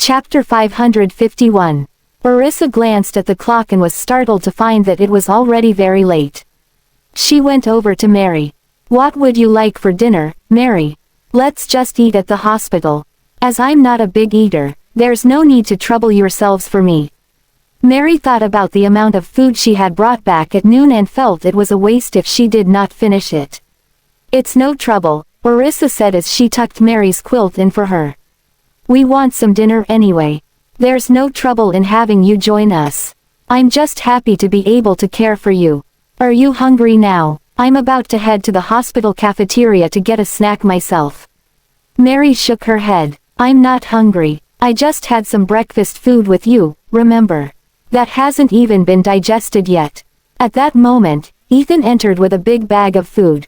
Chapter 551. Orissa glanced at the clock and was startled to find that it was already very late. She went over to Mary. "What would you like for dinner, Mary? Let's just eat at the hospital. As I'm not a big eater, there's no need to trouble yourselves for me." Mary thought about the amount of food she had brought back at noon and felt it was a waste if she did not finish it. "It's no trouble," Orissa said as she tucked Mary's quilt in for her. "We want some dinner anyway. There's no trouble in having you join us. I'm just happy to be able to care for you. Are you hungry now? I'm about to head to the hospital cafeteria to get a snack myself." Mary shook her head. "I'm not hungry. I just had some breakfast food with you, remember? That hasn't even been digested yet." At that moment, Ethan entered with a big bag of food.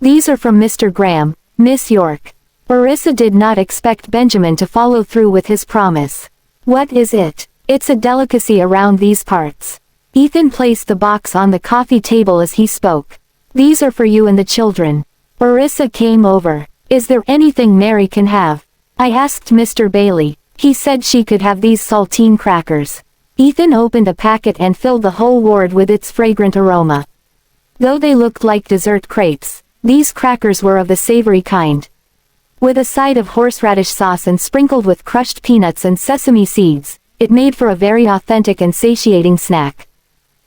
"These are from Mr. Graham, Miss York." Orissa did not expect Benjamin to follow through with his promise. "What is it?" "It's a delicacy around these parts." Ethan placed the box on the coffee table as he spoke. "These are for you and the children." Orissa came over. "Is there anything Mary can have?" "I asked Mr. Bailey. He said she could have these saltine crackers." Ethan opened a packet and filled the whole ward with its fragrant aroma. Though they looked like dessert crepes, these crackers were of the savory kind. With a side of horseradish sauce and sprinkled with crushed peanuts and sesame seeds, it made for a very authentic and satiating snack.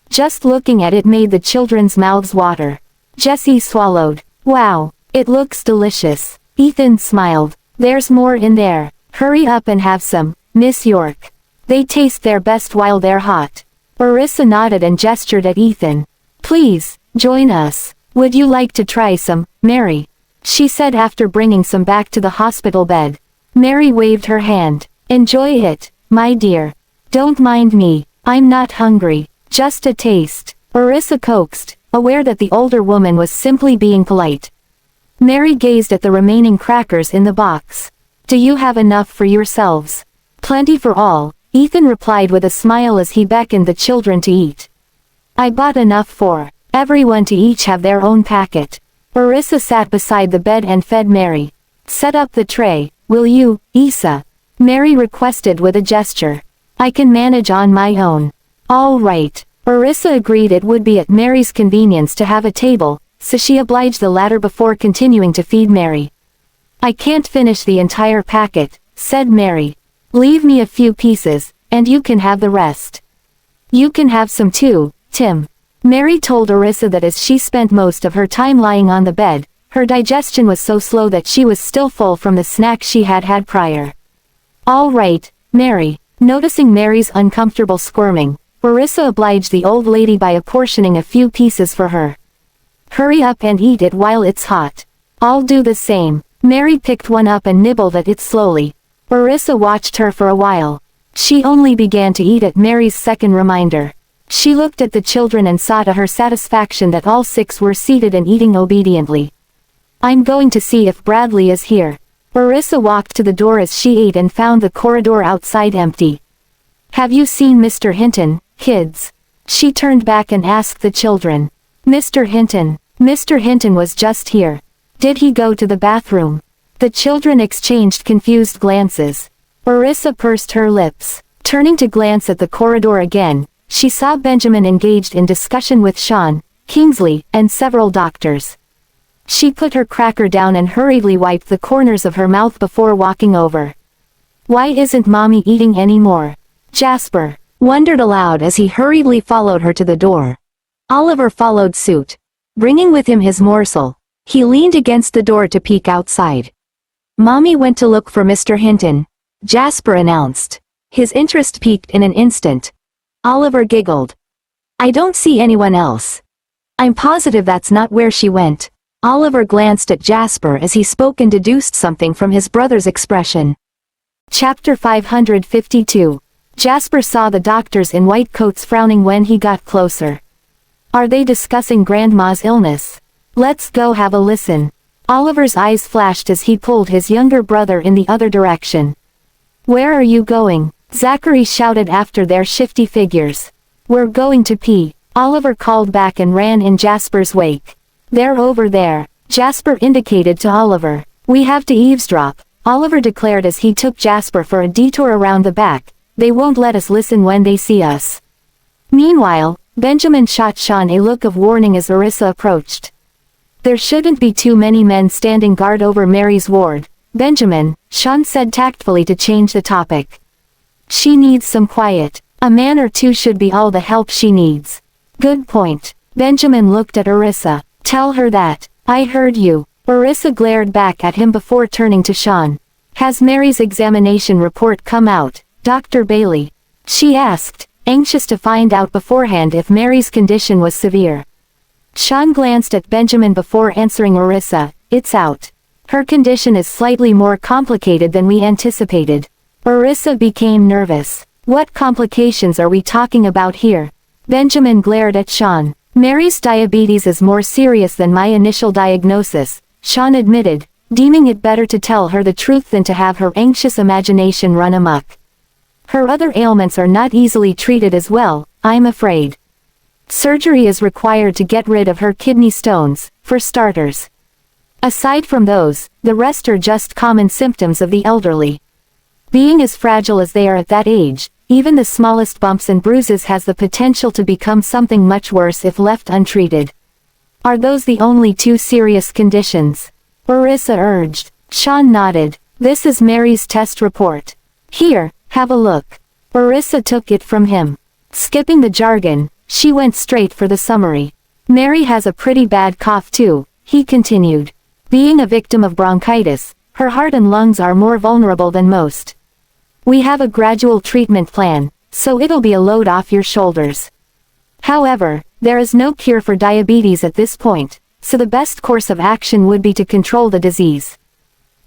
Just looking at it made the children's mouths water. Jessie swallowed. "Wow, it looks delicious." Ethan smiled. "There's more in there. Hurry up and have some, Miss York. They taste their best while they're hot." Orissa nodded and gestured at Ethan. "Please, join us. Would you like to try some, Mary?" she said after bringing some back to the hospital bed. Mary waved her hand. "Enjoy it, my dear. Don't mind me. I'm not hungry. Just a taste." Orissa coaxed, aware that the older woman was simply being polite. Mary gazed at the remaining crackers in the box. "Do you have enough for yourselves?" "Plenty for all," Ethan replied with a smile as he beckoned the children to eat. "I bought enough for everyone to each have their own packet." Orissa sat beside the bed and fed Mary. "Set up the tray, will you, Isa?" Mary requested with a gesture. "I can manage on my own." "All right." Orissa agreed it would be at Mary's convenience to have a table, so she obliged the latter before continuing to feed Mary. "I can't finish the entire packet," said Mary. "Leave me a few pieces, and you can have the rest." "You can have some too, Tim." Mary told Orissa that as she spent most of her time lying on the bed, her digestion was so slow that she was still full from the snack she had had prior. "All right, Mary." Noticing Mary's uncomfortable squirming, Orissa obliged the old lady by apportioning a few pieces for her. "Hurry up and eat it while it's hot." "I'll do the same." Mary picked one up and nibbled at it slowly. Orissa watched her for a while. She only began to eat at Mary's second reminder. She looked at the children and saw to her satisfaction that all six were seated and eating obediently. "I'm going to see if Bradley is here." Orissa walked to the door as she ate and found the corridor outside empty. "Have you seen Mr. Hinton, kids?" She turned back and asked the children. "Mr. Hinton. Mr. Hinton was just here. Did he go to the bathroom?" The children exchanged confused glances. Orissa pursed her lips. Turning to glance at the corridor again, she saw Benjamin engaged in discussion with Sean, Kingsley, and several doctors. She put her cracker down and hurriedly wiped the corners of her mouth before walking over. "Why isn't Mommy eating anymore?" Jasper wondered aloud as he hurriedly followed her to the door. Oliver followed suit. Bringing with him his morsel, he leaned against the door to peek outside. "Mommy went to look for Mr. Hinton," Jasper announced. His interest peaked in an instant. Oliver giggled. "I don't see anyone else." "I'm positive that's not where she went." Oliver glanced at Jasper as he spoke and deduced something from his brother's expression. Chapter 552. Jasper saw the doctors in white coats frowning when he got closer. "Are they discussing Grandma's illness? Let's go have a listen." Oliver's eyes flashed as he pulled his younger brother in the other direction. "Where are you going?" Zachary shouted after their shifty figures. "We're going to pee," Oliver called back and ran in Jasper's wake. "They're over there," Jasper indicated to Oliver. "We have to eavesdrop," Oliver declared as he took Jasper for a detour around the back. They won't let us listen when they see us. Meanwhile, Benjamin shot Sean a look of warning as Orissa approached. There shouldn't be too many men standing guard over Mary's ward, Benjamin, Sean said tactfully to change the topic. She needs some quiet. A man or two should be all the help she needs. Good point. Benjamin looked at Orissa. Tell her that. I heard you. Orissa glared back at him before turning to Sean. Has Mary's examination report come out, Dr. Bailey? She asked, anxious to find out beforehand if Mary's condition was severe. Sean glanced at Benjamin before answering Orissa. It's out. Her condition is slightly more complicated than we anticipated. Orissa became nervous. What complications are we talking about here? Benjamin glared at Sean. Mary's diabetes is more serious than my initial diagnosis, Sean admitted, deeming it better to tell her the truth than to have her anxious imagination run amok. Her other ailments are not easily treated as well, I'm afraid. Surgery is required to get rid of her kidney stones, for starters. Aside from those, the rest are just common symptoms of the elderly. Being as fragile as they are at that age, even the smallest bumps and bruises has the potential to become something much worse if left untreated. Are those the only two serious conditions? Orissa urged. Sean nodded. This is Mary's test report. Here, have a look. Orissa took it from him. Skipping the jargon, she went straight for the summary. Mary has a pretty bad cough too, he continued. Being a victim of bronchitis, her heart and lungs are more vulnerable than most. We have a gradual treatment plan, so it'll be a load off your shoulders. However, there is no cure for diabetes at this point, so the best course of action would be to control the disease.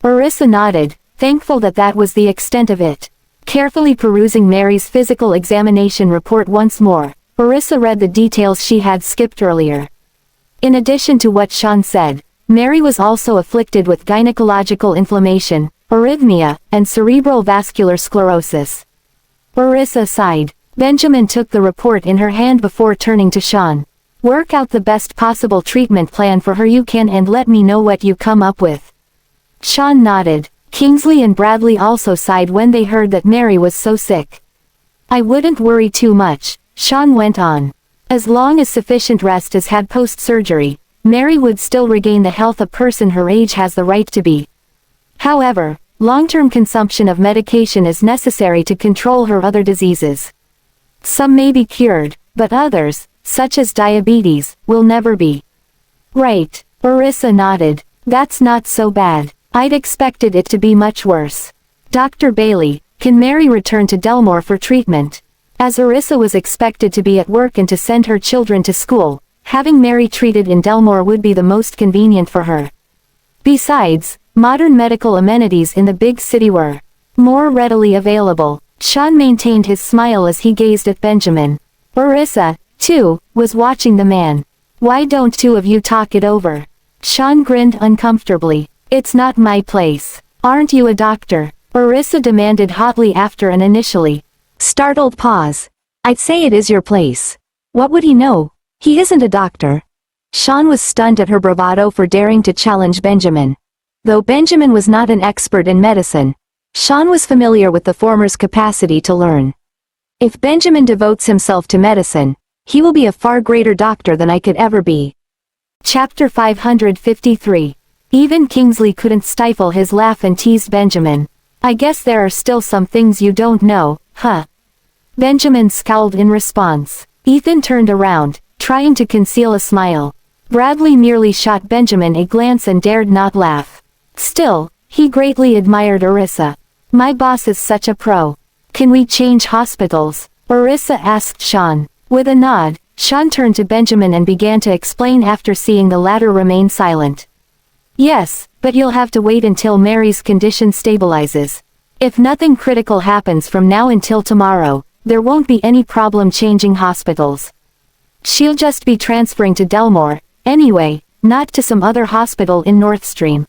Orissa nodded, thankful that that was the extent of it. Carefully perusing Mary's physical examination report once more, Orissa read the details she had skipped earlier. In addition to what Sean said, Mary was also afflicted with gynecological inflammation, arrhythmia, and cerebral vascular sclerosis. Orissa sighed. Benjamin took the report in her hand before turning to Sean. Work out the best possible treatment plan for her you can and let me know what you come up with. Sean nodded. Kingsley and Bradley also sighed when they heard that Mary was so sick. I wouldn't worry too much, Sean went on. As long as sufficient rest is had post-surgery, Mary would still regain the health a person her age has the right to be. However, long-term consumption of medication is necessary to control her other diseases. Some may be cured, but others, such as diabetes, will never be. Right, Orissa nodded. That's not so bad. I'd expected it to be much worse. Dr. Bailey, can Mary return to Delmore for treatment? As Orissa was expected to be at work and to send her children to school, having Mary treated in Delmore would be the most convenient for her. Besides, modern medical amenities in the big city were more readily available. Sean maintained his smile as he gazed at Benjamin. Orissa, too, was watching the man. Why don't two of you talk it over? Sean grinned uncomfortably. It's not my place. Aren't you a doctor? Orissa demanded hotly after an initially startled pause. I'd say it is your place. What would he know? He isn't a doctor. Sean was stunned at her bravado for daring to challenge Benjamin. Though Benjamin was not an expert in medicine, Sean was familiar with the former's capacity to learn. If Benjamin devotes himself to medicine, he will be a far greater doctor than I could ever be. Chapter 553. Even Kingsley couldn't stifle his laugh and teased Benjamin. I guess there are still some things you don't know, huh? Benjamin scowled in response. Ethan turned around, trying to conceal a smile. Bradley merely shot Benjamin a glance and dared not laugh. Still, he greatly admired Orissa. My boss is such a pro. Can we change hospitals? Orissa asked Sean. With a nod, Sean turned to Benjamin and began to explain after seeing the latter remain silent. Yes, but you'll have to wait until Mary's condition stabilizes. If nothing critical happens from now until tomorrow, there won't be any problem changing hospitals. She'll just be transferring to Delmore, anyway, not to some other hospital in Northstream.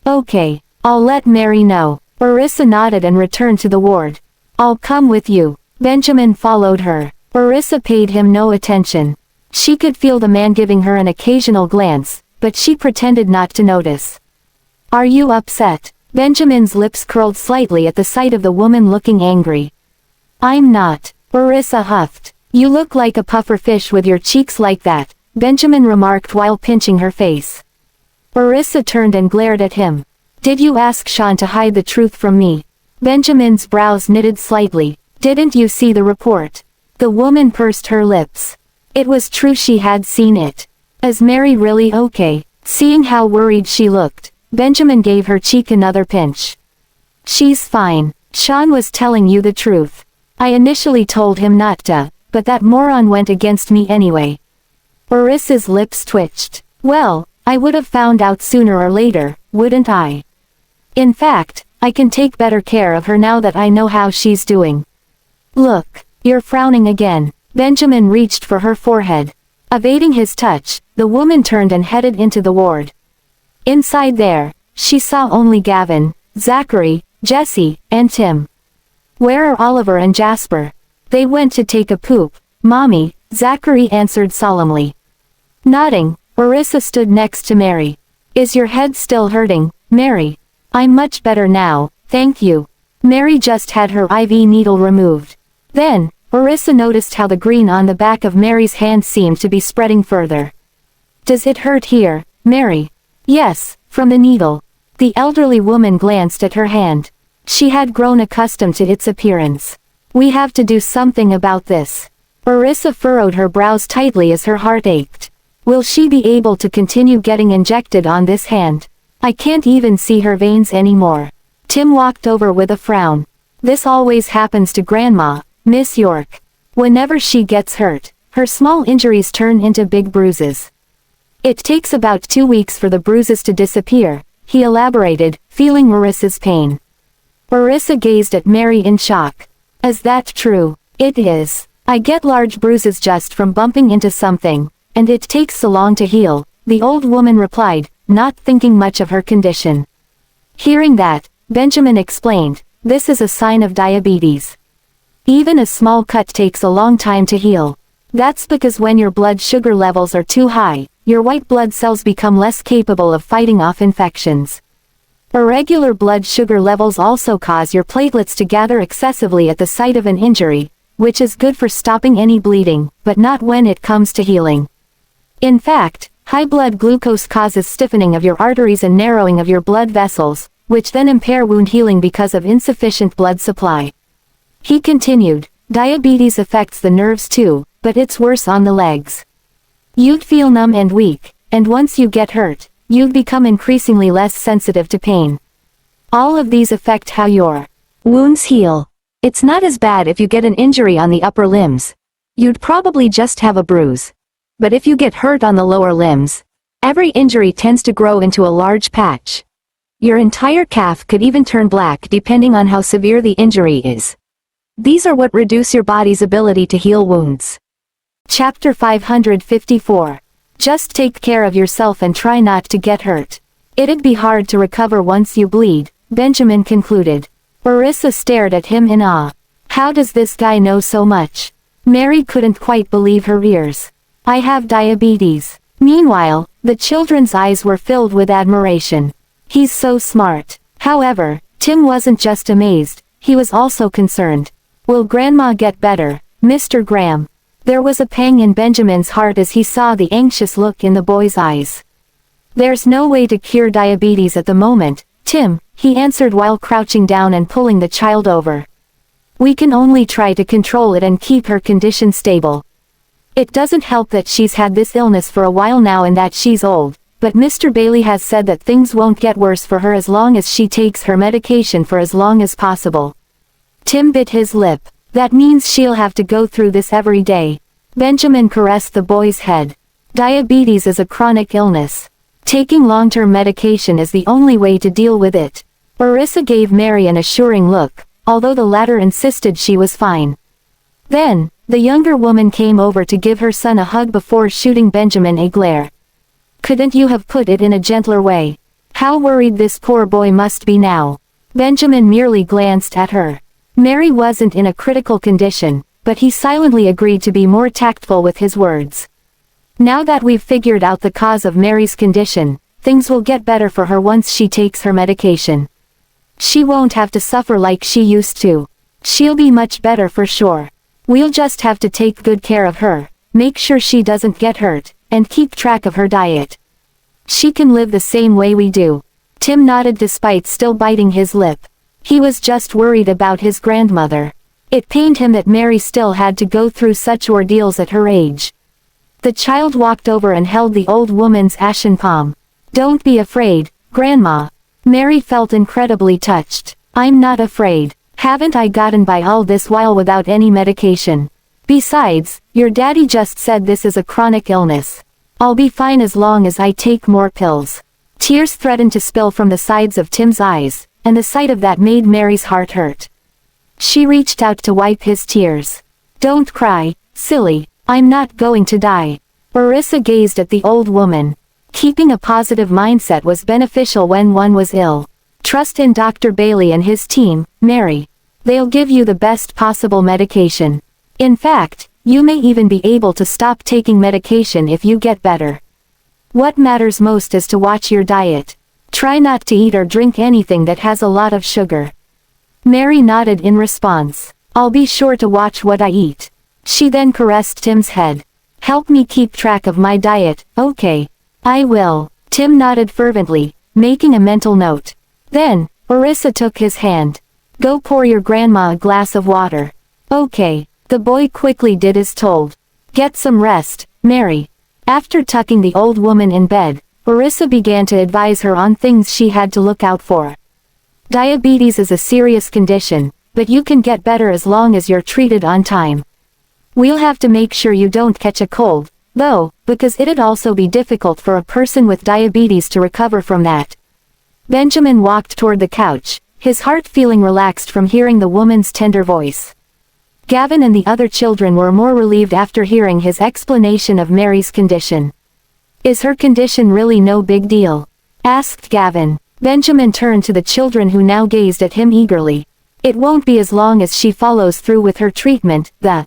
Okay, I'll let Mary know. Orissa nodded and returned to the ward. I'll come with you. Benjamin followed her. Orissa paid him no attention. She could feel the man giving her an occasional glance, but she pretended not to notice. Are you upset? Benjamin's lips curled slightly at the sight of the woman looking angry. I'm not. Orissa huffed. You look like a puffer fish with your cheeks like that, Benjamin remarked while pinching her face. Orissa turned and glared at him. Did you ask Sean to hide the truth from me? Benjamin's brows knitted slightly. Didn't you see the report? The woman pursed her lips. It was true, she had seen it. Is Mary really okay? Seeing how worried she looked, Benjamin gave her cheek another pinch. She's fine. Sean was telling you the truth. I initially told him not to, but that moron went against me anyway. Orissa's lips twitched. Well, I would have found out sooner or later, wouldn't I? In fact, I can take better care of her now that I know how she's doing. Look, you're frowning again. Benjamin reached for her forehead. Evading his touch, the woman turned and headed into the ward. Inside there, she saw only Gavin, Zachary, Jesse, and Tim. Where are Oliver and Jasper? They went to take a poop, Mommy, Zachary answered solemnly. Nodding, Orissa stood next to Mary. Is your head still hurting, Mary? I'm much better now, thank you. Mary just had her IV needle removed. Then, Orissa noticed how the green on the back of Mary's hand seemed to be spreading further. Does it hurt here, Mary? Yes, from the needle. The elderly woman glanced at her hand. She had grown accustomed to its appearance. We have to do something about this. Orissa furrowed her brows tightly as her heart ached. Will she be able to continue getting injected on this hand? I can't even see her veins anymore. Tim walked over with a frown. This always happens to Grandma, Miss York. Whenever she gets hurt, her small injuries turn into big bruises. It takes about 2 weeks for the bruises to disappear, he elaborated, feeling Orissa's pain. Orissa gazed at Mary in shock. Is that true? It is. I get large bruises just from bumping into something, and it takes so long to heal, the old woman replied, not thinking much of her condition. Hearing that, Benjamin explained, this is a sign of diabetes. Even a small cut takes a long time to heal. That's because when your blood sugar levels are too high, your white blood cells become less capable of fighting off infections. Irregular blood sugar levels also cause your platelets to gather excessively at the site of an injury, which is good for stopping any bleeding, but not when it comes to healing. In fact, high blood glucose causes stiffening of your arteries and narrowing of your blood vessels, which then impair wound healing because of insufficient blood supply. He continued, diabetes affects the nerves too, but it's worse on the legs. You'd feel numb and weak, and once you get hurt, you'd become increasingly less sensitive to pain. All of these affect how your wounds heal. It's not as bad if you get an injury on the upper limbs. You'd probably just have a bruise. But if you get hurt on the lower limbs, every injury tends to grow into a large patch. Your entire calf could even turn black depending on how severe the injury is. These are what reduce your body's ability to heal wounds. Chapter 554. Just take care of yourself and try not to get hurt. It'd be hard to recover once you bleed, Benjamin concluded. Orissa stared at him in awe. How does this guy know so much? Mary couldn't quite believe her ears. I have diabetes. Meanwhile, the children's eyes were filled with admiration. He's so smart. However, Tim wasn't just amazed, he was also concerned. Will Grandma get better, Mr. Graham? There was a pang in Benjamin's heart as he saw the anxious look in the boy's eyes. There's no way to cure diabetes at the moment, Tim, he answered while crouching down and pulling the child over. We can only try to control it and keep her condition stable. It doesn't help that she's had this illness for a while now and that she's old, but Mr. Bailey has said that things won't get worse for her as long as she takes her medication for as long as possible. Tim bit his lip. That means she'll have to go through this every day. Benjamin caressed the boy's head. Diabetes is a chronic illness. Taking long-term medication is the only way to deal with it. Orissa gave Mary an assuring look, although the latter insisted she was fine. Then, the younger woman came over to give her son a hug before shooting Benjamin a glare. Couldn't you have put it in a gentler way? How worried this poor boy must be now. Benjamin merely glanced at her. Mary wasn't in a critical condition, but he silently agreed to be more tactful with his words. Now that we've figured out the cause of Mary's condition, things will get better for her once she takes her medication. She won't have to suffer like she used to. She'll be much better for sure. We'll just have to take good care of her, make sure she doesn't get hurt, and keep track of her diet. She can live the same way we do." Tim nodded despite still biting his lip. He was just worried about his grandmother. It pained him that Mary still had to go through such ordeals at her age. The child walked over and held the old woman's ashen palm. "Don't be afraid, Grandma." Mary felt incredibly touched. "I'm not afraid. Haven't I gotten by all this while without any medication? Besides, your daddy just said this is a chronic illness. I'll be fine as long as I take more pills." Tears threatened to spill from the sides of Tim's eyes, and the sight of that made Mary's heart hurt. She reached out to wipe his tears. "Don't cry, silly, I'm not going to die." Orissa gazed at the old woman. Keeping a positive mindset was beneficial when one was ill. "Trust in Dr. Bailey and his team, Mary. They'll give you the best possible medication. In fact, you may even be able to stop taking medication if you get better. What matters most is to watch your diet. Try not to eat or drink anything that has a lot of sugar." Mary nodded in response. "I'll be sure to watch what I eat." She then caressed Tim's head. "Help me keep track of my diet, okay?" "I will." Tim nodded fervently, making a mental note. Then, Orissa took his hand. "Go pour your grandma a glass of water." "Okay." The boy quickly did as told. "Get some rest, Mary." After tucking the old woman in bed, Orissa began to advise her on things she had to look out for. Diabetes is a serious condition, but you can get better as long as you're treated on time. We'll have to make sure you don't catch a cold, though, because it'd also be difficult for a person with diabetes to recover from that. Benjamin walked toward the couch, his heart feeling relaxed from hearing the woman's tender voice. Gavin and the other children were more relieved after hearing his explanation of Mary's condition. "Is her condition really no big deal?" asked Gavin. Benjamin turned to the children who now gazed at him eagerly. "It won't be as long as she follows through with her treatment," the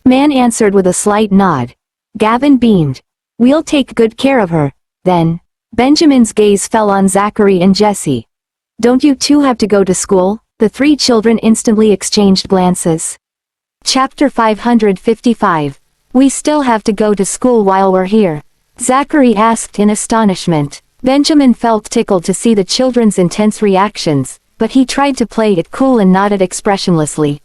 man answered with a slight nod. Gavin beamed. "We'll take good care of her, then." Benjamin's gaze fell on Zachary and Jesse. "Don't you two have to go to school?" The three children instantly exchanged glances. Chapter 555. "We still have to go to school while we're here?" Zachary asked in astonishment. Benjamin felt tickled to see the children's intense reactions, but he tried to play it cool and nodded expressionlessly.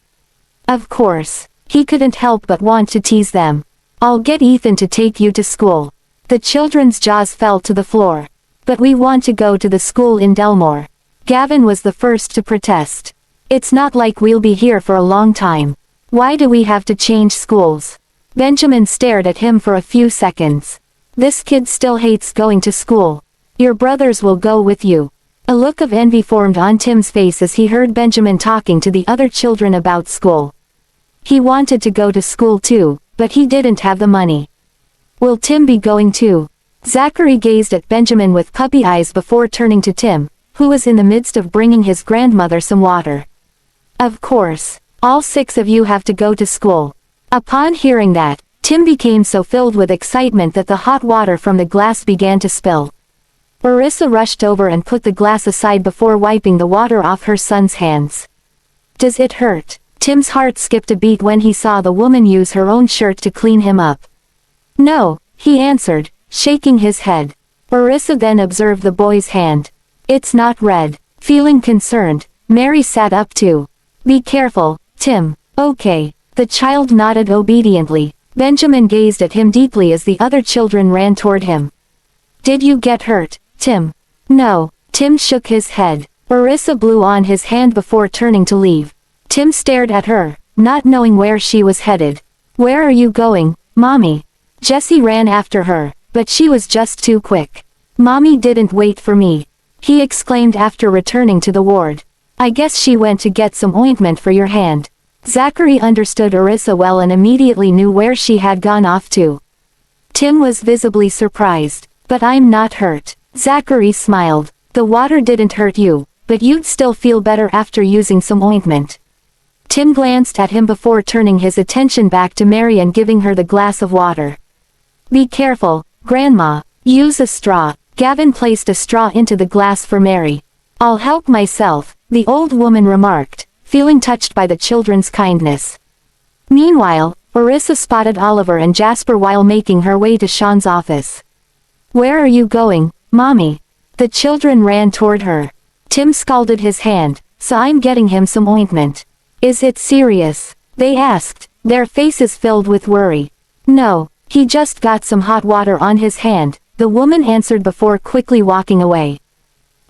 Of course. He couldn't help but want to tease them. "I'll get Ethan to take you to school." The children's jaws fell to the floor. "But we want to go to the school in Delmore." Gavin was the first to protest. "It's not like we'll be here for a long time. Why do we have to change schools?" Benjamin stared at him for a few seconds. "This kid still hates going to school. Your brothers will go with you." A look of envy formed on Tim's face as he heard Benjamin talking to the other children about school. He wanted to go to school too, but he didn't have the money. "Will Tim be going too?" Zachary gazed at Benjamin with puppy eyes before turning to Tim, who was in the midst of bringing his grandmother some water. "Of course. All 6 of you have to go to school." Upon hearing that, Tim became so filled with excitement that the hot water from the glass began to spill. Orissa rushed over and put the glass aside before wiping the water off her son's hands. "Does it hurt?" Tim's heart skipped a beat when he saw the woman use her own shirt to clean him up. "No," he answered, shaking his head. Orissa then observed the boy's hand. "It's not red." Feeling concerned, Mary sat up too. "Be careful, Tim." "Okay." The child nodded obediently. Benjamin gazed at him deeply as the other children ran toward him. "Did you get hurt, Tim?" "No." Tim shook his head. Orissa blew on his hand before turning to leave. Tim stared at her, not knowing where she was headed. "Where are you going, Mommy?" Jesse ran after her, but she was just too quick. "Mommy didn't wait for me," he exclaimed after returning to the ward. "I guess she went to get some ointment for your hand." Zachary understood Orissa well and immediately knew where she had gone off to. Tim was visibly surprised. "But I'm not hurt." Zachary smiled. "The water didn't hurt you, but you'd still feel better after using some ointment." Tim glanced at him before turning his attention back to Mary and giving her the glass of water. "Be careful, Grandma. Use a straw." Gavin placed a straw into the glass for Mary. "I'll help myself," the old woman remarked, feeling touched by the children's kindness. Meanwhile, Orissa spotted Oliver and Jasper while making her way to Sean's office. "Where are you going, Mommy?" The children ran toward her. Tim scalded his hand, "So I'm getting him some ointment." "Is it serious?" they asked, their faces filled with worry. "No, he just got some hot water on his hand," the woman answered before quickly walking away.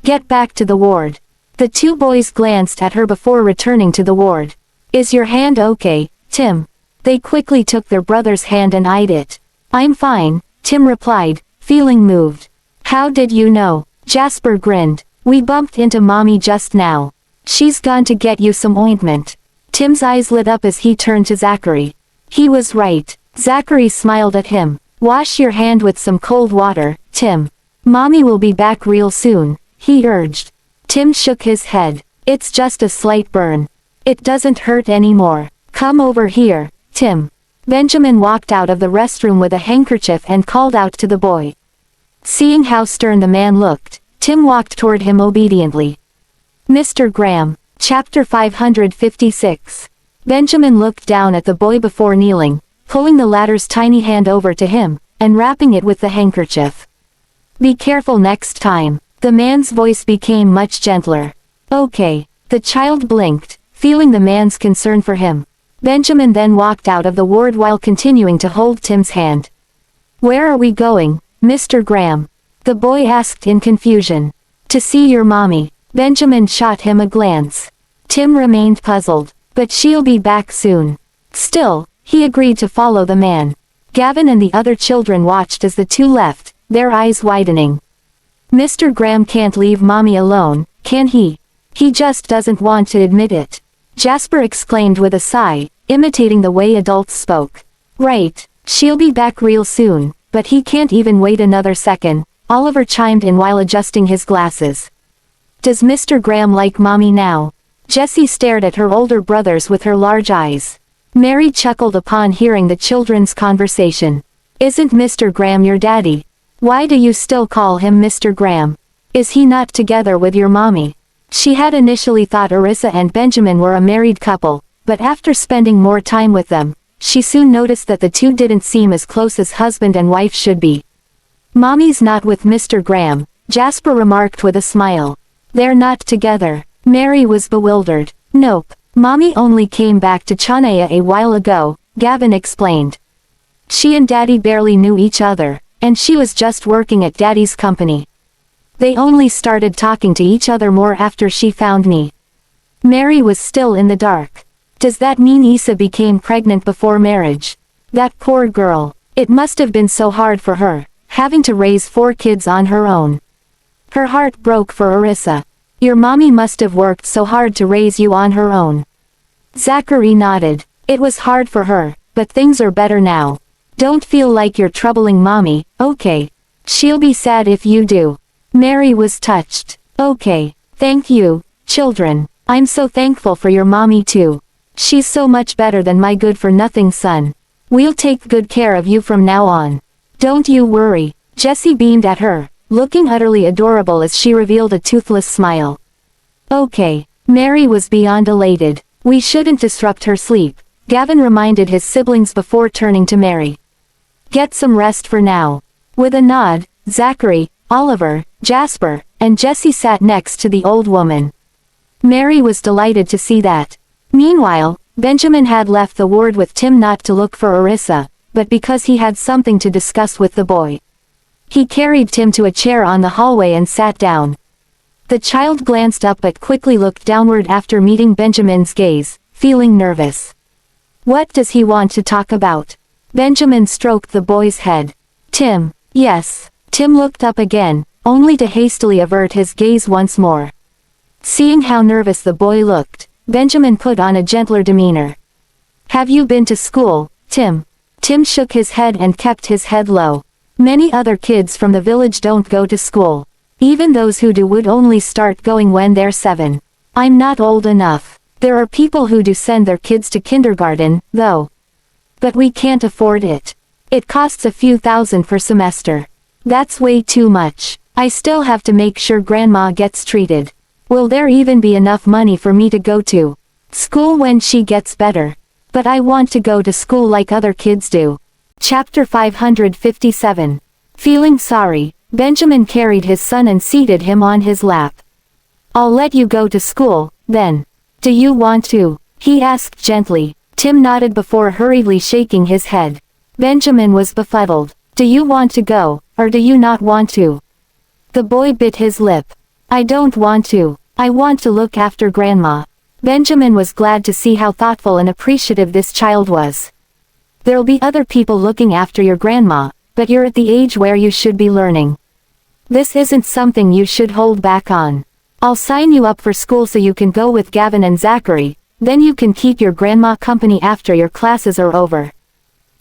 "Get back to the ward." The two boys glanced at her before returning to the ward. "Is your hand okay, Tim?" They quickly took their brother's hand and eyed it. "I'm fine," Tim replied, feeling moved. "How did you know?" Jasper grinned. "We bumped into Mommy just now. She's gone to get you some ointment." Tim's eyes lit up as he turned to Zachary. He was right. Zachary smiled at him. "Wash your hand with some cold water, Tim. Mommy will be back real soon," he urged. Tim shook his head. "It's just a slight burn. It doesn't hurt anymore. Come over here, Tim." Benjamin walked out of the restroom with a handkerchief and called out to the boy. Seeing how stern the man looked, Tim walked toward him obediently. Mr. Graham, Chapter 556. Benjamin looked down at the boy before kneeling, pulling the latter's tiny hand over to him, and wrapping it with the handkerchief. "Be careful next time." The man's voice became much gentler. "Okay." The child blinked, feeling the man's concern for him. Benjamin then walked out of the ward while continuing to hold Tim's hand. "Where are we going, Mr. Graham?" the boy asked in confusion. "To see your mommy." Benjamin shot him a glance. Tim remained puzzled. "But she'll be back soon." Still, he agreed to follow the man. Gavin and the other children watched as the two left, their eyes widening. "Mr. Graham can't leave Mommy alone, can he? He just doesn't want to admit it," Jasper exclaimed with a sigh, imitating the way adults spoke. "Right, she'll be back real soon, but he can't even wait another second," Oliver chimed in while adjusting his glasses. "Does Mr. Graham like Mommy now?" Jessie stared at her older brothers with her large eyes. Mary chuckled upon hearing the children's conversation. "Isn't Mr. Graham your daddy? Why do you still call him Mr. Graham? Is he not together with your mommy?" She had initially thought Orissa and Benjamin were a married couple, but after spending more time with them, she soon noticed that the two didn't seem as close as husband and wife should be. "Mommy's not with Mr. Graham," Jasper remarked with a smile. "They're not together." Mary was bewildered. "Nope, Mommy only came back to Chanaya a while ago," Gavin explained. "She and Daddy barely knew each other, and she was just working at Daddy's company. They only started talking to each other more after she found me." Mary was still in the dark. "Does that mean Issa became pregnant before marriage? That poor girl. It must have been so hard for her, having to raise 4 kids on her own." Her heart broke for Orissa. "Your mommy must have worked so hard to raise you on her own." Zachary nodded. "It was hard for her, but things are better now. Don't feel like you're troubling Mommy, okay? She'll be sad if you do." Mary was touched. "Okay, thank you, children. I'm so thankful for your mommy too. She's so much better than my good-for-nothing son. We'll take good care of you from now on. Don't you worry." Jessie beamed at her, looking utterly adorable as she revealed a toothless smile. "Okay." Mary was beyond elated. "We shouldn't disrupt her sleep," Gavin reminded his siblings before turning to Mary. "Get some rest for now." With a nod, Zachary, Oliver, Jasper, and Jessie sat next to the old woman. Mary was delighted to see that. Meanwhile, Benjamin had left the ward with Tim not to look for Orissa, but because he had something to discuss with the boy. He carried Tim to a chair on the hallway and sat down. The child glanced up but quickly looked downward after meeting Benjamin's gaze, feeling nervous. "What does he want to talk about?" Benjamin stroked the boy's head. "Tim." "Yes." Tim looked up again, only to hastily avert his gaze once more. Seeing how nervous the boy looked, Benjamin put on a gentler demeanor. "Have you been to school, Tim?" Tim shook his head and kept his head low. "Many other kids from the village don't go to school. Even those who do would only start going when they're 7. I'm not old enough. There are people who do send their kids to kindergarten, though. But we can't afford it. It costs a few thousand per semester. That's way too much. I still have to make sure Grandma gets treated." Will there even be enough money for me to go to school when she gets better? But I want to go to school like other kids do. Chapter 557. Feeling sorry, Benjamin carried his son and seated him on his lap. I'll let you go to school, then. Do you want to? He asked gently. Tim nodded before hurriedly shaking his head. Benjamin was befuddled. Do you want to go, or do you not want to? The boy bit his lip. I don't want to. I want to look after Grandma. Benjamin was glad to see how thoughtful and appreciative this child was. There'll be other people looking after your grandma, but you're at the age where you should be learning. This isn't something you should hold back on. I'll sign you up for school so you can go with Gavin and Zachary, then you can keep your grandma company after your classes are over.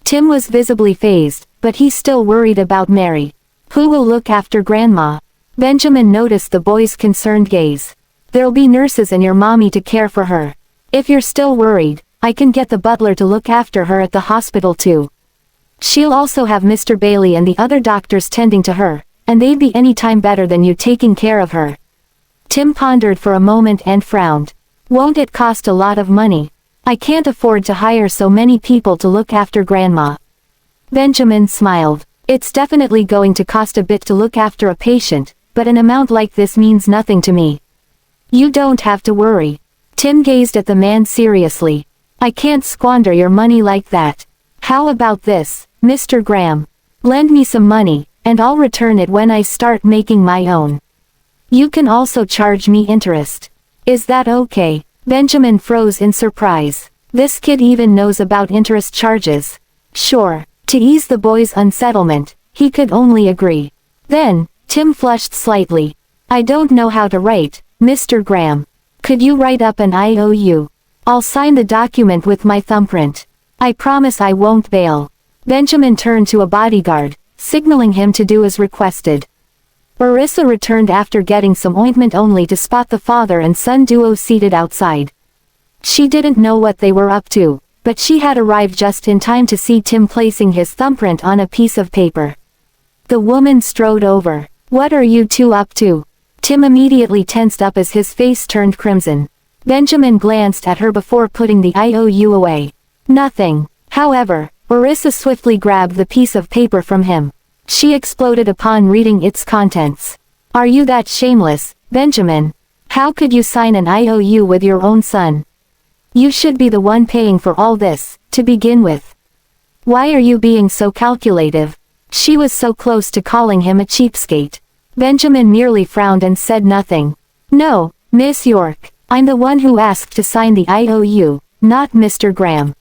Tim was visibly fazed, but he still worried about Mary. Who will look after Grandma? Benjamin noticed the boy's concerned gaze. There'll be nurses and your mommy to care for her. If you're still worried, I can get the butler to look after her at the hospital too. She'll also have Mr. Bailey and the other doctors tending to her, and they'd be any time better than you taking care of her. Tim pondered for a moment and frowned. Won't it cost a lot of money? I can't afford to hire so many people to look after Grandma. Benjamin smiled. It's definitely going to cost a bit to look after a patient, but an amount like this means nothing to me. You don't have to worry. Tim gazed at the man seriously. I can't squander your money like that. How about this, Mr. Graham? Lend me some money, and I'll return it when I start making my own. You can also charge me interest. Is that okay? Benjamin froze in surprise. This kid even knows about interest charges. Sure. To ease the boy's unsettlement, he could only agree. Then, Tim flushed slightly. I don't know how to write, Mr. Graham. Could you write up an IOU? I'll sign the document with my thumbprint. I promise I won't bail. Benjamin turned to a bodyguard, signaling him to do as requested. Orissa returned after getting some ointment only to spot the father and son duo seated outside. She didn't know what they were up to, but she had arrived just in time to see Tim placing his thumbprint on a piece of paper. The woman strode over. What are you two up to? Tim immediately tensed up as his face turned crimson. Benjamin glanced at her before putting the IOU away. Nothing. However, Orissa swiftly grabbed the piece of paper from him. She exploded upon reading its contents. Are you that shameless, Benjamin? How could you sign an IOU with your own son? You should be the one paying for all this, to begin with. Why are you being so calculative? She was so close to calling him a cheapskate. Benjamin merely frowned and said nothing. No, Miss York, I'm the one who asked to sign the IOU, not Mr. Graham.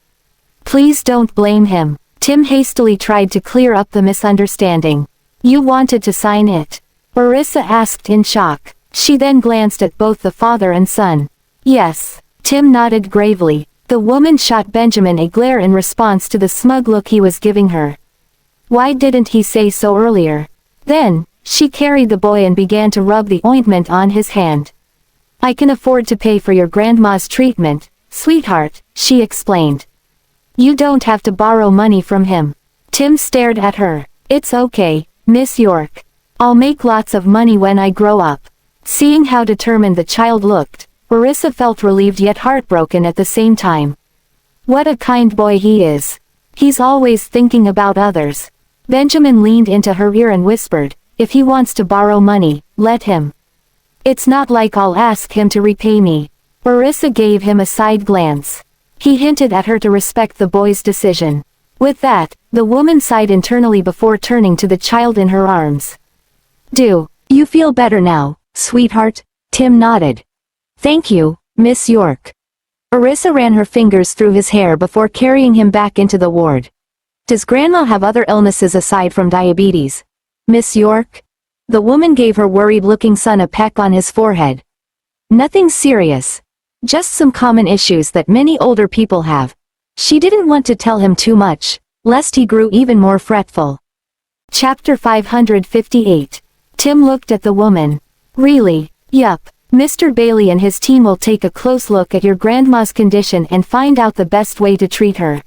Please don't blame him. Tim hastily tried to clear up the misunderstanding. You wanted to sign it? Orissa asked in shock. She then glanced at both the father and son. Yes. Tim nodded gravely. The woman shot Benjamin a glare in response to the smug look he was giving her. Why didn't he say so earlier? Then, she carried the boy and began to rub the ointment on his hand. I can afford to pay for your grandma's treatment, sweetheart, she explained. You don't have to borrow money from him. Tim stared at her. It's okay, Miss York. I'll make lots of money when I grow up. Seeing how determined the child looked, Orissa felt relieved yet heartbroken at the same time. What a kind boy he is. He's always thinking about others. Benjamin leaned into her ear and whispered, if he wants to borrow money, let him. It's not like I'll ask him to repay me. Orissa gave him a side glance. He hinted at her to respect the boy's decision. With that, the woman sighed internally before turning to the child in her arms. Do you feel better now, sweetheart? Tim nodded. Thank you, Miss York. Orissa ran her fingers through his hair before carrying him back into the ward. Does Grandma have other illnesses aside from diabetes, Miss York? The woman gave her worried-looking son a peck on his forehead. Nothing serious. Just some common issues that many older people have. She didn't want to tell him too much, lest he grew even more fretful. Chapter 558. Tim looked at the woman. Really? Yup. Mr. Bailey and his team will take a close look at your grandma's condition and find out the best way to treat her.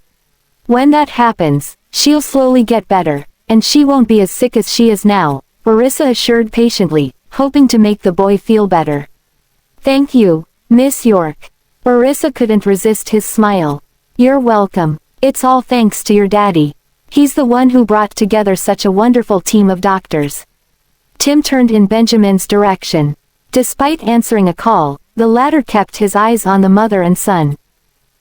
When that happens, she'll slowly get better, and she won't be as sick as she is now, Orissa assured patiently, hoping to make the boy feel better. Thank you, Miss York. Orissa couldn't resist his smile. You're welcome. It's all thanks to your daddy. He's the one who brought together such a wonderful team of doctors. Tim turned in Benjamin's direction. Despite answering a call, the latter kept his eyes on the mother and son.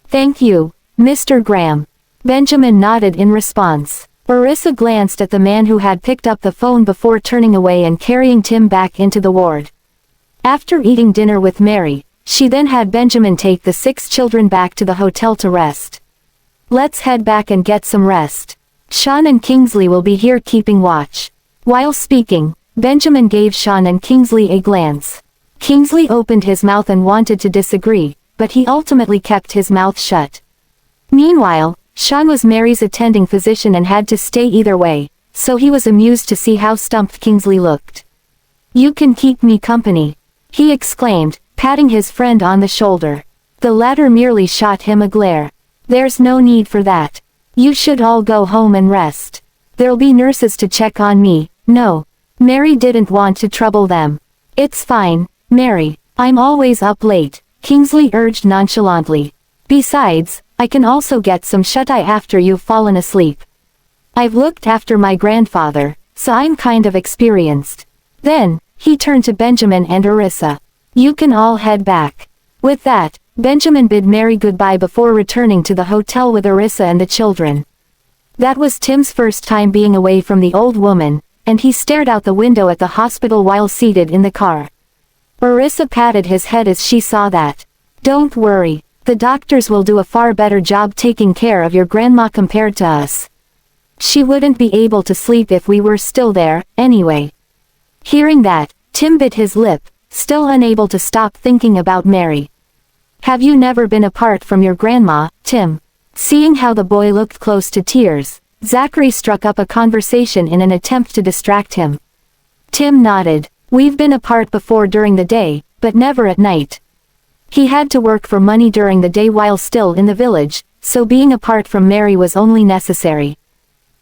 Thank you, Mr. Graham. Benjamin nodded in response. Orissa glanced at the man who had picked up the phone before turning away and carrying Tim back into the ward. After eating dinner with Mary, she then had Benjamin take the 6 children back to the hotel to rest. Let's head back and get some rest. Sean and Kingsley will be here keeping watch. While speaking, Benjamin gave Sean and Kingsley a glance. Kingsley opened his mouth and wanted to disagree, but he ultimately kept his mouth shut. Meanwhile, Sean was Mary's attending physician and had to stay either way, so he was amused to see how stumped Kingsley looked. You can keep me company, he exclaimed, patting his friend on the shoulder. The latter merely shot him a glare. There's no need for that. You should all go home and rest. There'll be nurses to check on me. No. Mary didn't want to trouble them. It's fine, Mary. I'm always up late, Kingsley urged nonchalantly. Besides, I can also get some shut-eye after you've fallen asleep. I've looked after my grandfather, so I'm kind of experienced. Then, he turned to Benjamin and Orissa. You can all head back. With that, Benjamin bid Mary goodbye before returning to the hotel with Orissa and the children. That was Tim's first time being away from the old woman, and he stared out the window at the hospital while seated in the car. Orissa patted his head as she saw that. Don't worry, the doctors will do a far better job taking care of your grandma compared to us. She wouldn't be able to sleep if we were still there, anyway. Hearing that, Tim bit his lip, still unable to stop thinking about Mary. Have you never been apart from your grandma, Tim? Seeing how the boy looked close to tears, Zachary struck up a conversation in an attempt to distract him. Tim nodded. We've been apart before during the day, but never at night. He had to work for money during the day while still in the village, so being apart from Mary was only necessary.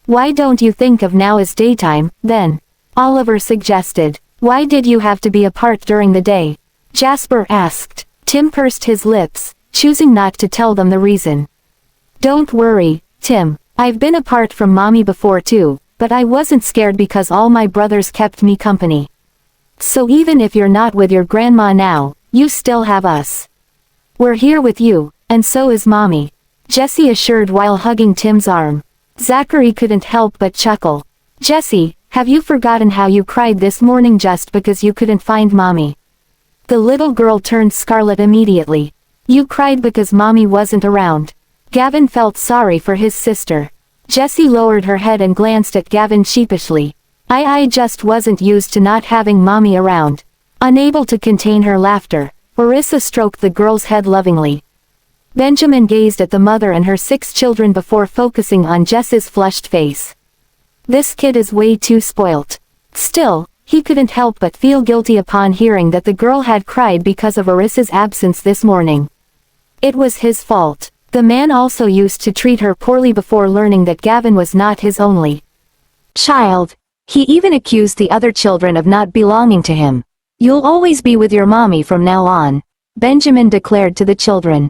Why don't you think of now as daytime, then? Oliver suggested. Why did you have to be apart during the day? Jasper asked. Tim pursed his lips, choosing not to tell them the reason. Don't worry, Tim. I've been apart from Mommy before too, but I wasn't scared because all my brothers kept me company. So even if you're not with your grandma now, you still have us. We're here with you, and so is Mommy, Jesse assured while hugging Tim's arm. Zachary couldn't help but chuckle. Jesse, have you forgotten how you cried this morning just because you couldn't find Mommy? The little girl turned scarlet immediately. You cried because Mommy wasn't around. Gavin felt sorry for his sister. Jessie lowered her head and glanced at Gavin sheepishly. I just wasn't used to not having Mommy around. Unable to contain her laughter, Orissa stroked the girl's head lovingly. Benjamin gazed at the mother and her 6 children before focusing on Jess's flushed face. This kid is way too spoilt. Still, he couldn't help but feel guilty upon hearing that the girl had cried because of Orissa's absence this morning. It was his fault. The man also used to treat her poorly before learning that Gavin was not his only child. He even accused the other children of not belonging to him. You'll always be with your mommy from now on, Benjamin declared to the children.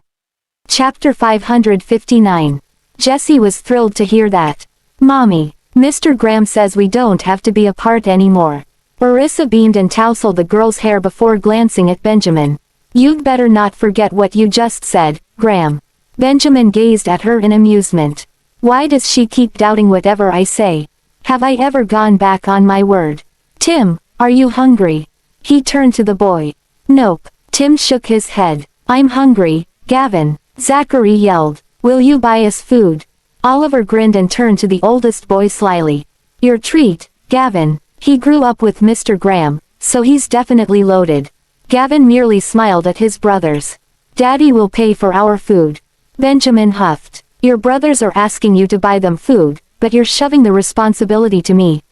Chapter 559. Jessie was thrilled to hear that. Mommy, Mr. Graham says we don't have to be apart anymore. Orissa beamed and tousled the girl's hair before glancing at Benjamin. You'd better not forget what you just said, Graham. Benjamin gazed at her in amusement. Why does she keep doubting whatever I say? Have I ever gone back on my word? Tim, are you hungry? He turned to the boy. Nope. Tim shook his head. I'm hungry, Gavin, Zachary yelled. Will you buy us food? Oliver grinned and turned to the oldest boy slyly. Your treat, Gavin. He grew up with Mr. Graham, so he's definitely loaded. Gavin merely smiled at his brothers. Daddy will pay for our food. Benjamin huffed. Your brothers are asking you to buy them food, but you're shoving the responsibility to me.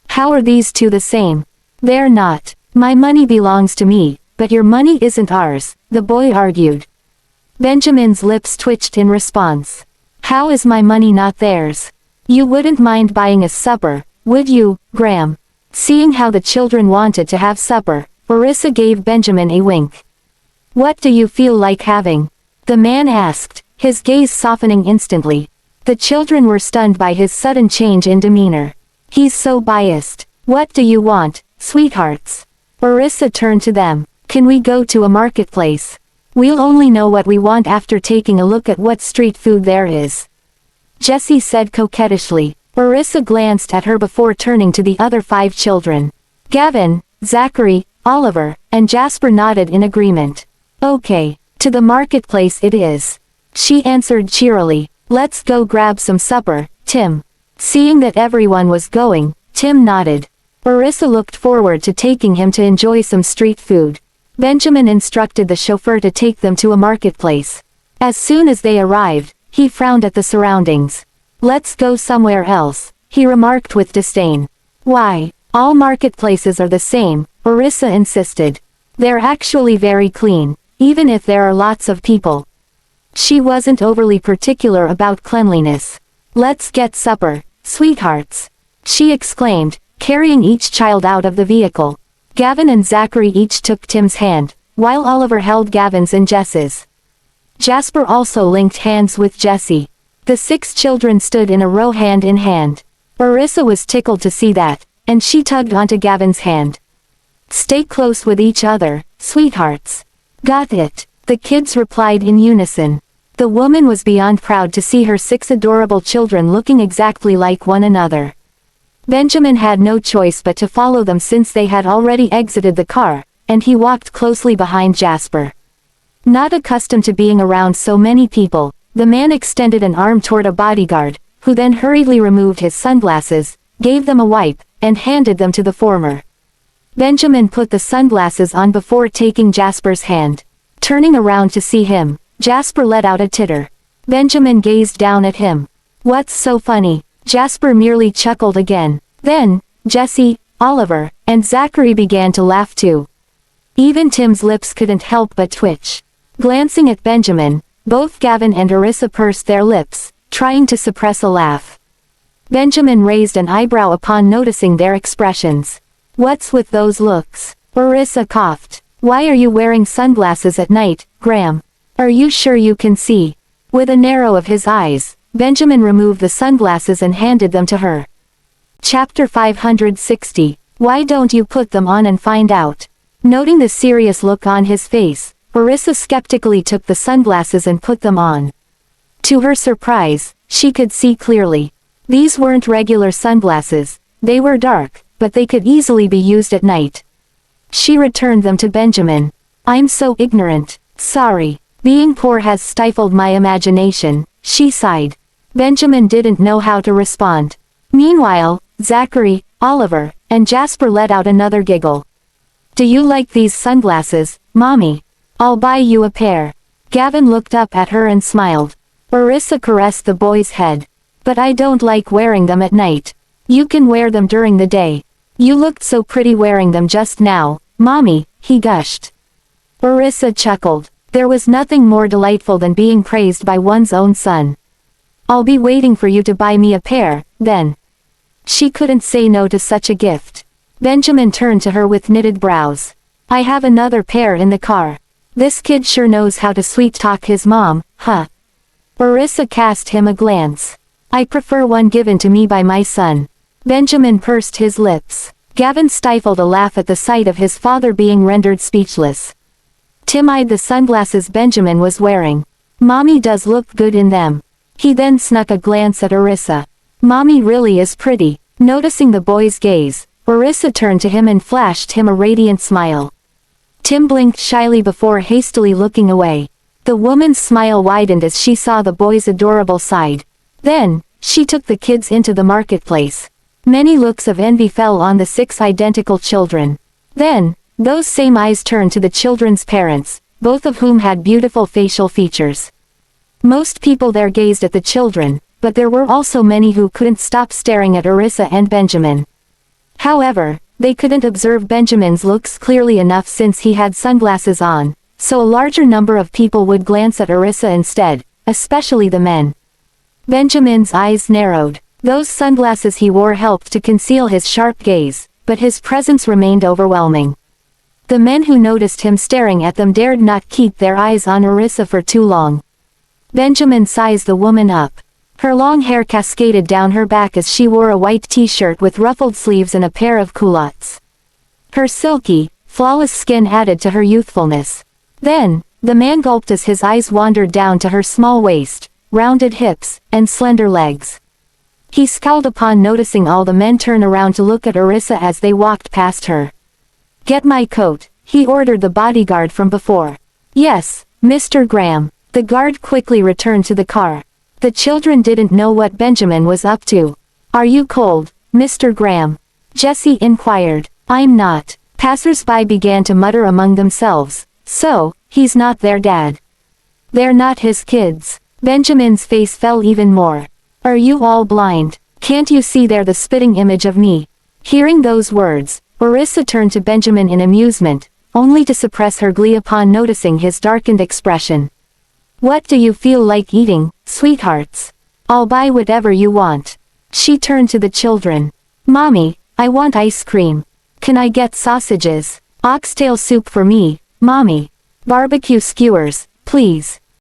How are these two the same? They're not. My money belongs to me, but your money isn't ours, the boy argued. Benjamin's lips twitched in response. How is my money not theirs? You wouldn't mind buying us supper, would you, Graham? Seeing how the children wanted to have supper, Orissa gave Benjamin a wink. What do you feel like having? The man asked, his gaze softening instantly. The children were stunned by his sudden change in demeanor. He's so biased. What do you want, sweethearts? Orissa turned to them. Can we go to a marketplace? We'll only know what we want after taking a look at what street food there is. Jessie said coquettishly. Orissa glanced at her before turning to the other 5 children. Gavin, Zachary, Oliver, and Jasper nodded in agreement. Okay, to the marketplace it is. She answered cheerily. Let's go grab some supper, Tim. Seeing that everyone was going, Tim nodded. Orissa looked forward to taking him to enjoy some street food. Benjamin instructed the chauffeur to take them to a marketplace. As soon as they arrived, he frowned at the surroundings. Let's go somewhere else, he remarked with disdain. Why, all marketplaces are the same, Orissa insisted. They're actually very clean, even if there are lots of people. She wasn't overly particular about cleanliness. Let's get supper, sweethearts, she exclaimed, carrying each child out of the vehicle. Gavin and Zachary each took Tim's hand, while Oliver held Gavin's and Jess's. Jasper also linked hands with Jessie. The 6 children stood in a row hand in hand. Orissa was tickled to see that, and she tugged onto Gavin's hand. Stay close with each other, sweethearts. Got it, the kids replied in unison. The woman was beyond proud to see her 6 adorable children looking exactly like one another. Benjamin had no choice but to follow them since they had already exited the car, and he walked closely behind Jasper. Not accustomed to being around so many people, the man extended an arm toward a bodyguard, who then hurriedly removed his sunglasses, gave them a wipe, and handed them to the former. Benjamin put the sunglasses on before taking Jasper's hand. Turning around to see him, Jasper let out a titter. Benjamin gazed down at him. What's so funny? Jasper merely chuckled again. Then, Jessie, Oliver, and Zachary began to laugh too. Even Tim's lips couldn't help but twitch. Glancing at Benjamin, both Gavin and Orissa pursed their lips, trying to suppress a laugh. Benjamin raised an eyebrow upon noticing their expressions. What's with those looks? Orissa coughed. Why are you wearing sunglasses at night, Graham? Are you sure you can see? With a narrow of his eyes, Benjamin removed the sunglasses and handed them to her. Chapter 560. Why don't you put them on and find out? Noting the serious look on his face, Orissa skeptically took the sunglasses and put them on. To her surprise, she could see clearly. These weren't regular sunglasses, they were dark, but they could easily be used at night. She returned them to Benjamin. I'm so ignorant, sorry. Being poor has stifled my imagination, she sighed. Benjamin didn't know how to respond. Meanwhile, Zachary, Oliver, and Jasper let out another giggle. Do you like these sunglasses, Mommy? I'll buy you a pair. Gavin looked up at her and smiled. Orissa caressed the boy's head. But I don't like wearing them at night. You can wear them during the day. You looked so pretty wearing them just now, Mommy, he gushed. Orissa chuckled. There was nothing more delightful than being praised by one's own son. I'll be waiting for you to buy me a pair, then. She couldn't say no to such a gift. Benjamin turned to her with knitted brows. I have another pair in the car. This kid sure knows how to sweet-talk his mom, huh? Orissa cast him a glance. I prefer one given to me by my son. Benjamin pursed his lips. Gavin stifled a laugh at the sight of his father being rendered speechless. Tim eyed the sunglasses Benjamin was wearing. Mommy does look good in them. He then snuck a glance at Orissa. Mommy really is pretty. Noticing the boy's gaze, Orissa turned to him and flashed him a radiant smile. Tim blinked shyly before hastily looking away. The woman's smile widened as she saw the boy's adorable side. Then, she took the kids into the marketplace. Many looks of envy fell on the 6 identical children. Then, those same eyes turned to the children's parents, both of whom had beautiful facial features. Most people there gazed at the children, but there were also many who couldn't stop staring at Orissa and Benjamin. However, they couldn't observe Benjamin's looks clearly enough since he had sunglasses on, so a larger number of people would glance at Orissa instead, especially the men. Benjamin's eyes narrowed. Those sunglasses he wore helped to conceal his sharp gaze, but his presence remained overwhelming. The men who noticed him staring at them dared not keep their eyes on Orissa for too long. Benjamin sized the woman up. Her long hair cascaded down her back as she wore a white t-shirt with ruffled sleeves and a pair of culottes. Her silky, flawless skin added to her youthfulness. Then, the man gulped as his eyes wandered down to her small waist, rounded hips, and slender legs. He scowled upon noticing all the men turn around to look at Orissa as they walked past her. "Get my coat," he ordered the bodyguard from before. "Yes, Mr. Graham." The guard quickly returned to the car. The children didn't know what Benjamin was up to. "Are you cold, Mr. Graham?" Jesse inquired. "I'm not." Passers-by began to mutter among themselves. "So, he's not their dad. They're not his kids." Benjamin's face fell even more. "Are you all blind? Can't you see they're the spitting image of me?" Hearing those words, Orissa turned to Benjamin in amusement, only to suppress her glee upon noticing his darkened expression. "What do you feel like eating, sweethearts? I'll buy whatever you want." She turned to the children. "Mommy, I want ice cream. Can I get sausages? Oxtail soup for me, Mommy. Barbecue skewers, please."